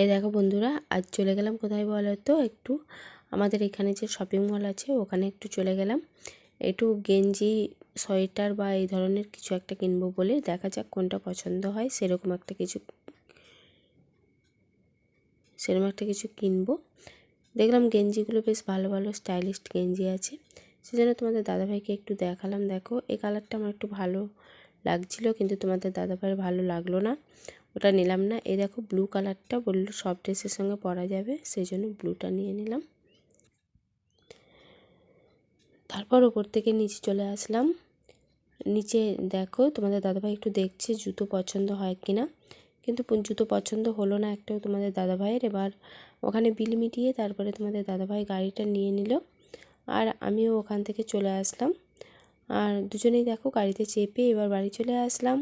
এই দেখো বন্ধুরা, আজ চলে গেলাম কোথায় বলো তো, একটু আমাদের এখানে যে শপিং মল আছে ওখানে একটু চলে গেলাম। একটু গেঞ্জি, সোয়েটার বা এই ধরনের কিছু একটা কিনবো বলে, দেখা যাক কোনটা পছন্দ হয়। সেরকম একটা কিছু কিনবো। দেখলাম গেঞ্জিগুলো বেশ ভালো ভালো স্টাইলিশ গেঞ্জি আছে, সেজন্য তোমাদের দাদাভাইকে একটু দেখালাম। দেখো, এই কালারটা আমার একটু ভালো লাগছিলো, কিন্তু তোমাদের দাদাভাইয়ের ভালো লাগলো না, ওটা নিলাম না। এই দেখো, ব্লু কালারটা বললো সব ড্রেসের সঙ্গে পরা যাবে, সেই জন্য ব্লুটা নিয়ে নিলাম। তারপর ওপর থেকে নিচে চলে আসলাম। নিচে দেখো, তোমাদের দাদাভাই একটু দেখছে জুতো পছন্দ হয় কি না, কিন্তু জুতো পছন্দ হলো না একটাও তোমাদের দাদাভাইয়ের। এবার ওখানে বিল মিটিয়ে তারপরে তোমাদের দাদাভাই গাড়িটা নিয়ে নিল, আর আমিও ওখান থেকে চলে আসলাম। আর দুজনেই দেখো গাড়িতে চেপে এবার বাড়ি চলে আসলাম।